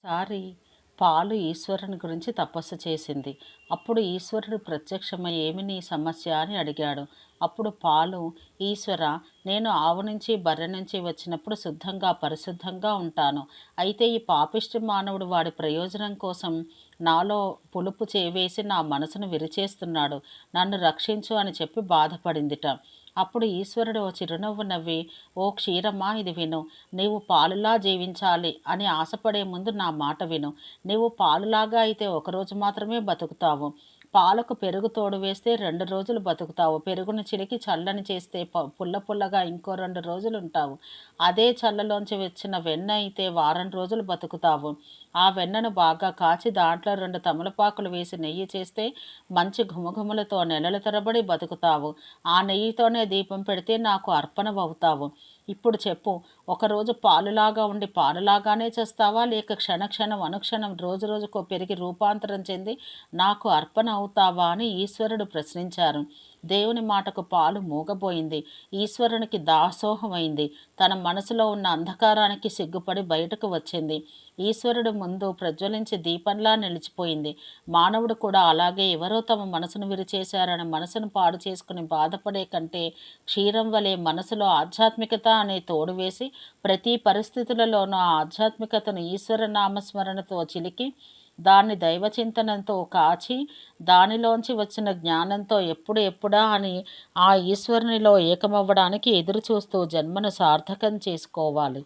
ఒకసారి పాలు ఈశ్వరుని గురించి తపస్సు చేసింది. అప్పుడు ఈశ్వరుడు ప్రత్యక్షమై ఏమి నీ సమస్య అని అడిగాడు. అప్పుడు పాలు, ఈశ్వర, నేను ఆవు నుంచి బర్రె నుంచి వచ్చినప్పుడు శుద్ధంగా పరిశుద్ధంగా ఉంటాను. అయితే ఈ పాపిష్టి మానవుడు వాడి ప్రయోజనం కోసం నాలో పులుపు చేవేసి నా మనసును విరిచేస్తున్నాడు. నన్ను రక్షించు అని చెప్పి బాధపడిందిట. అప్పుడు ఈశ్వరుడు ఓ చిరునవ్వు నవ్వి, ఓ క్షీరమా, ఇది విను. నీవు పాలులా జీవించాలి అని ఆశపడే ముందు నా మాట విను. నీవు పాలులాగా అయితే ఒకరోజు మాత్రమే బతుకుతావు. పాలకు పెరుగు తోడు వేస్తే 2 రోజులు బతుకుతావు. పెరుగును చిలికి చల్లని చేస్తే పుల్ల పుల్లగా ఇంకో 2 రోజులు ఉంటావు. అదే చల్లలోంచి వచ్చిన వెన్న అయితే వారం రోజులు బతుకుతావు. ఆ వెన్నను బాగా కాచి దాంట్లో 2 తమలపాకులు వేసి నెయ్యి చేస్తే మంచి ఘుమఘుమలతో నెలల తరబడి బతుకుతావు. ఆ నెయ్యితోనే దీపం పెడితే నాకు అర్పణమవుతావు. ఇప్పుడు చెప్పు, ఒకరోజు పాలులాగా ఉండి పాలులాగానే చేస్తావా, లేక క్షణక్షణం అనుక్షణం రోజు రోజుకో పెరిగి రూపాంతరం చెంది నాకు అర్పణ అవుతావా అని ఈశ్వరుడు ప్రశ్నించారు. దేవుని మాటకు పాలు మూగబోయింది. ఈశ్వరునికి దాసోహమైంది. తన మనసులో ఉన్న అంధకారానికి సిగ్గుపడి బయటకు వచ్చింది. ఈశ్వరుడు ముందు ప్రజ్వలించి దీపంలా నిలిచిపోయింది. మానవుడు కూడా అలాగే ఎవరో తమ మనసును విరిచేశారని మనసును పాడు చేసుకుని బాధపడే కంటే క్షీరం వలె మనసులో ఆధ్యాత్మికత అనే తోడు వేసి ప్రతి పరిస్థితులలోనూ ఆ ఆధ్యాత్మికతను ఈశ్వర నామస్మరణతో చిలికి దాన్ని దైవచింతనంతో కాచి దానిలోంచి వచ్చిన జ్ఞానంతో ఎప్పుడు ఎప్పుడా అని ఆ ఈశ్వరునిలో ఏకమవ్వడానికి ఎదురు చూస్తూ జన్మను సార్థకం చేసుకోవాలి.